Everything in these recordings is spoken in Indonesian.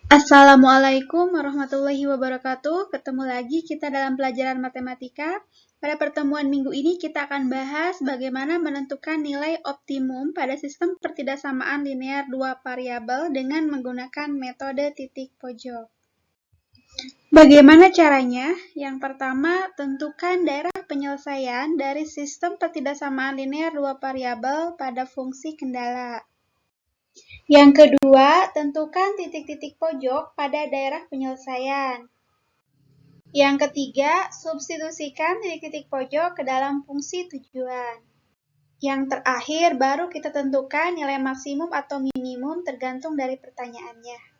Assalamualaikum warahmatullahi wabarakatuh. Ketemu lagi kita dalam pelajaran matematika. Pada pertemuan minggu ini kita akan bahas bagaimana menentukan nilai optimum pada sistem pertidaksamaan linear dua variabel dengan menggunakan metode titik pojok. Bagaimana caranya? Yang pertama, tentukan daerah penyelesaian dari sistem pertidaksamaan linear dua variabel pada fungsi kendala. Yang kedua, tentukan titik-titik pojok pada daerah penyelesaian. Yang ketiga, substitusikan titik-titik pojok ke dalam fungsi tujuan. Yang terakhir, baru kita tentukan nilai maksimum atau minimum tergantung dari pertanyaannya.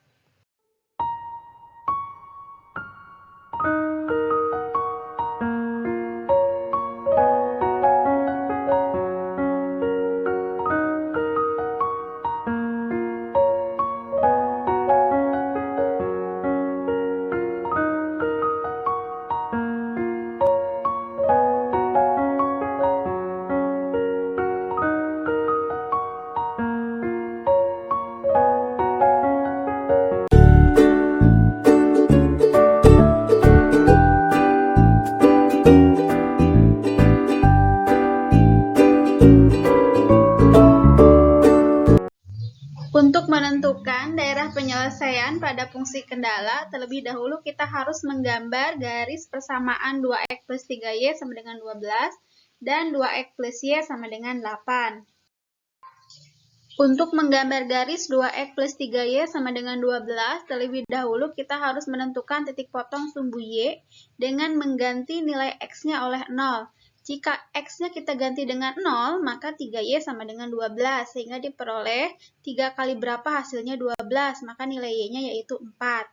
Untuk menentukan daerah penyelesaian pada fungsi kendala, terlebih dahulu kita harus menggambar garis persamaan 2x plus 3y sama dengan 12 dan 2x plus y sama dengan 8. Untuk menggambar garis 2x plus 3y sama dengan 12, terlebih dahulu kita harus menentukan titik potong sumbu y dengan mengganti nilai x-nya oleh 0. Jika x-nya kita ganti dengan 0, maka 3y sama dengan 12, sehingga diperoleh 3 kali berapa hasilnya 12, maka nilai y-nya yaitu 4.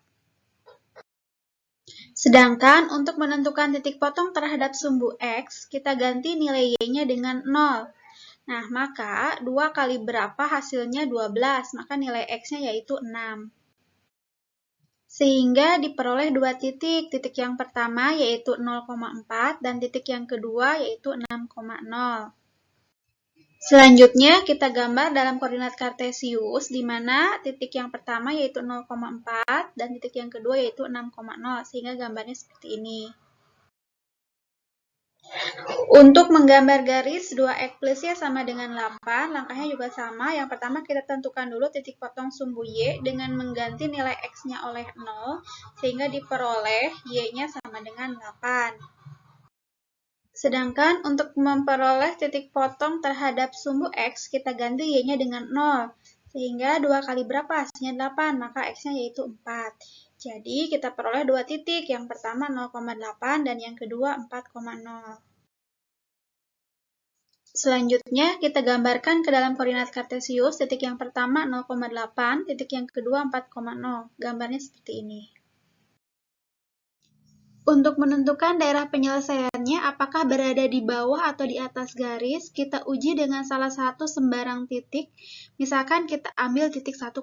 Sedangkan untuk menentukan titik potong terhadap sumbu x, kita ganti nilai y-nya dengan 0. Nah, maka 2 kali berapa hasilnya 12, maka nilai x-nya yaitu 6. Sehingga diperoleh dua titik. Titik yang pertama yaitu 0,4 dan titik yang kedua yaitu 6,0. Selanjutnya kita gambar dalam koordinat kartesius di mana titik yang pertama yaitu 0,4 dan titik yang kedua yaitu 6,0 sehingga gambarnya seperti ini. Untuk menggambar garis 2x plus y sama dengan 8, langkahnya juga sama. Yang pertama kita tentukan dulu titik potong sumbu y dengan mengganti nilai x-nya oleh 0, sehingga diperoleh y-nya sama dengan 8. Sedangkan untuk memperoleh titik potong terhadap sumbu x, kita ganti y-nya dengan 0. Sehingga 2 kali berapa hasilnya 8, maka x-nya yaitu 4. Jadi kita peroleh dua titik, yang pertama 0,8 dan yang kedua 4,0. Selanjutnya, kita gambarkan ke dalam koordinat kartesius, titik yang pertama 0,8, titik yang kedua 4,0. Gambarnya seperti ini. Untuk menentukan daerah penyelesaiannya, apakah berada di bawah atau di atas garis, kita uji dengan salah satu sembarang titik. Misalkan kita ambil titik 1,1.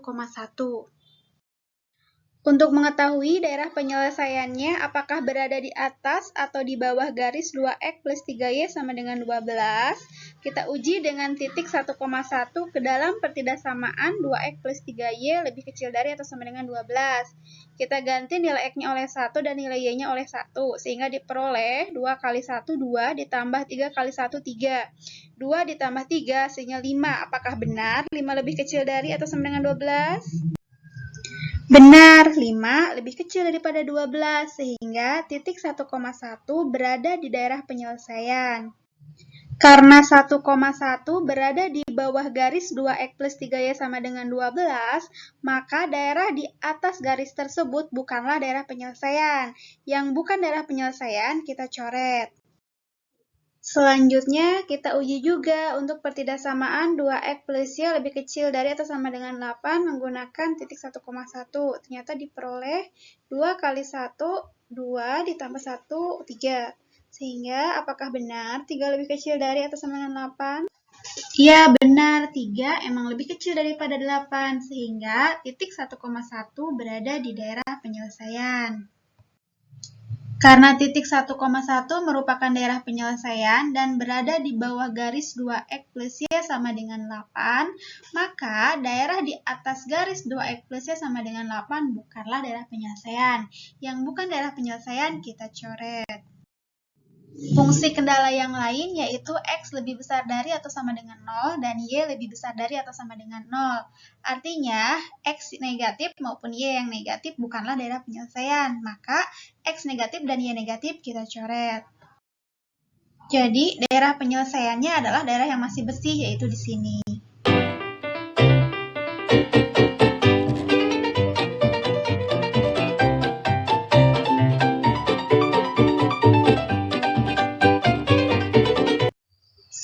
Untuk mengetahui daerah penyelesaiannya apakah berada di atas atau di bawah garis 2x plus 3y sama dengan 12, kita uji dengan titik 1,1 ke dalam pertidaksamaan 2x plus 3y lebih kecil dari atau sama dengan 12. Kita ganti nilai x-nya oleh 1 dan nilai y-nya oleh 1, sehingga diperoleh 2 kali 1, 2, ditambah 3 kali 1, 3. 2 ditambah 3, hasilnya 5. Apakah benar 5 lebih kecil dari atau sama dengan 12? Benar, 5 lebih kecil daripada 12, sehingga titik 1,1 berada di daerah penyelesaian. Karena 1,1 berada di bawah garis 2x plus 3y sama dengan 12, maka daerah di atas garis tersebut bukanlah daerah penyelesaian. Yang bukan daerah penyelesaian kita coret. Selanjutnya, kita uji juga untuk pertidaksamaan 2x plus y lebih kecil dari atau sama dengan 8 menggunakan titik 1,1. Ternyata diperoleh 2 kali 1, 2 ditambah 1, 3. Sehingga apakah benar 3 lebih kecil dari atau sama dengan 8? Iya, benar. 3 emang lebih kecil daripada 8. Sehingga titik 1,1 berada di daerah penyelesaian. Karena titik 1,1 merupakan daerah penyelesaian dan berada di bawah garis 2x plus y sama dengan 8, maka daerah di atas garis 2x plus y sama dengan 8 bukanlah daerah penyelesaian. Yang bukan daerah penyelesaian kita coret. Fungsi kendala yang lain yaitu x lebih besar dari atau sama dengan 0 dan y lebih besar dari atau sama dengan 0. Artinya, x negatif maupun y yang negatif bukanlah daerah penyelesaian. Maka, x negatif dan y negatif kita coret. Jadi, daerah penyelesaiannya adalah daerah yang masih bersih, yaitu di sini.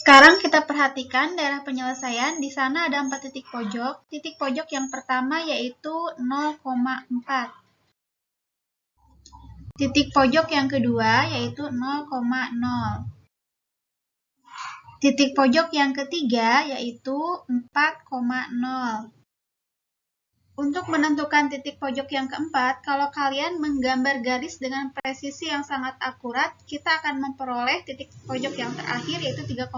Sekarang kita perhatikan daerah penyelesaian. Di sana ada 4 titik pojok. Titik pojok yang pertama yaitu 0,4. Titik pojok yang kedua yaitu 0,0. Titik pojok yang ketiga yaitu 4,0. Untuk menentukan titik pojok yang keempat, kalau kalian menggambar garis dengan presisi yang sangat akurat, kita akan memperoleh titik pojok yang terakhir yaitu 3,2.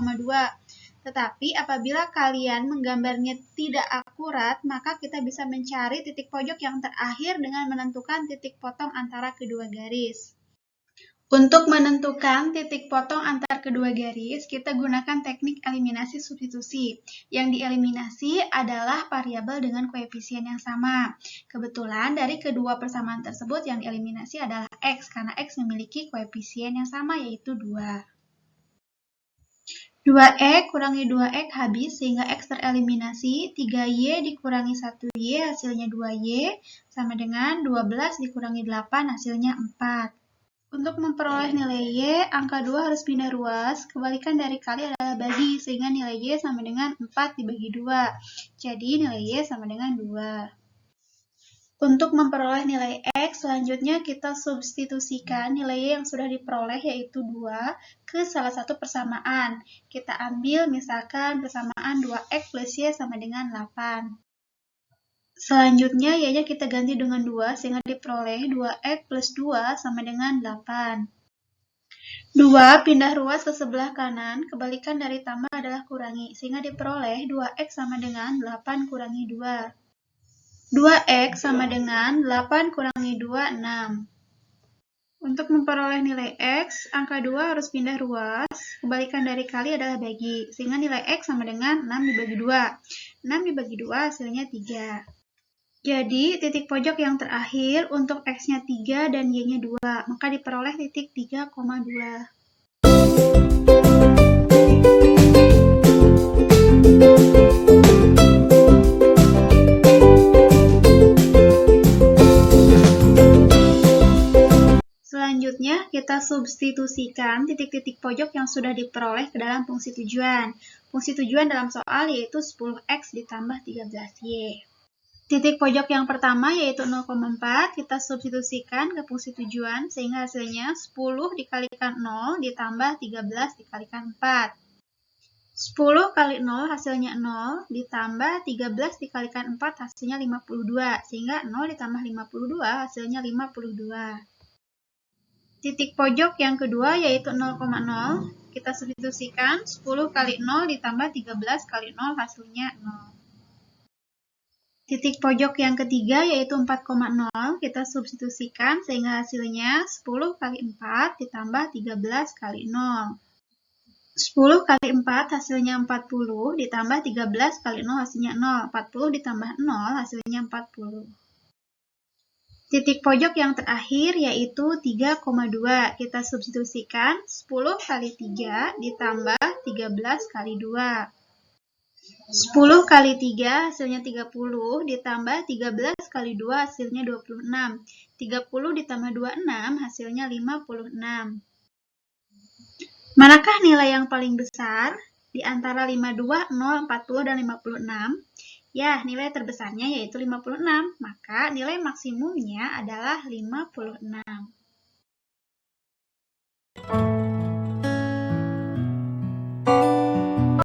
Tetapi apabila kalian menggambarnya tidak akurat, maka kita bisa mencari titik pojok yang terakhir dengan menentukan titik potong antara kedua garis. Untuk menentukan titik potong antar kedua garis, kita gunakan teknik eliminasi substitusi. Yang dieliminasi adalah variabel dengan koefisien yang sama. Kebetulan dari kedua persamaan tersebut yang dieliminasi adalah x, karena x memiliki koefisien yang sama yaitu 2. 2x kurangi 2x habis sehingga x tereliminasi. 3y dikurangi 1y hasilnya 2y sama dengan 12 dikurangi 8 hasilnya 4. Untuk memperoleh nilai y, angka 2 harus pindah ruas. Kebalikan dari kali adalah bagi, sehingga nilai y sama dengan 4 dibagi 2. Jadi nilai y sama dengan 2. Untuk memperoleh nilai x, selanjutnya kita substitusikan nilai y yang sudah diperoleh yaitu 2 ke salah satu persamaan. Kita ambil misalkan persamaan 2x plus y sama dengan 8. Selanjutnya, y-nya kita ganti dengan 2, sehingga diperoleh 2x plus 2 sama dengan 8. 2 pindah ruas ke sebelah kanan, kebalikan dari tambah adalah kurangi, sehingga diperoleh 2x sama dengan 8 kurangi 2. 2x sama dengan 8 kurangi 2, 6. Untuk memperoleh nilai x, angka 2 harus pindah ruas, kebalikan dari kali adalah bagi, sehingga nilai x sama dengan 6 dibagi 2. 6 dibagi 2 hasilnya 3. Jadi, titik pojok yang terakhir untuk x-nya 3 dan y-nya 2, maka diperoleh titik 3,2. Selanjutnya, kita substitusikan titik-titik pojok yang sudah diperoleh ke dalam fungsi tujuan. Fungsi tujuan dalam soal yaitu 10x ditambah 13y. Titik pojok yang pertama yaitu 0,4, kita substitusikan ke fungsi tujuan sehingga hasilnya 10 dikalikan 0 ditambah 13 dikalikan 4. 10 kali 0 hasilnya 0 ditambah 13 dikalikan 4 hasilnya 52, sehingga 0 ditambah 52 hasilnya 52. Titik pojok yang kedua yaitu 0,0, kita substitusikan 10 kali 0 ditambah 13 kali 0 hasilnya 0. Titik pojok yang ketiga yaitu 4,0, kita substitusikan sehingga hasilnya 10 kali 4 ditambah 13 kali 0. 10 kali 4 hasilnya 40 ditambah 13 kali 0 hasilnya 0. 40 ditambah 0 hasilnya 40. Titik pojok yang terakhir yaitu 3,2, kita substitusikan 10 kali 3 ditambah 13 kali 2. 10 kali 3 hasilnya 30, ditambah 13 kali 2 hasilnya 26. 30 ditambah 26 hasilnya 56. Manakah nilai yang paling besar di antara 52, 0, 40, dan 56? Ya, nilai terbesarnya yaitu 56, maka nilai maksimumnya adalah 56.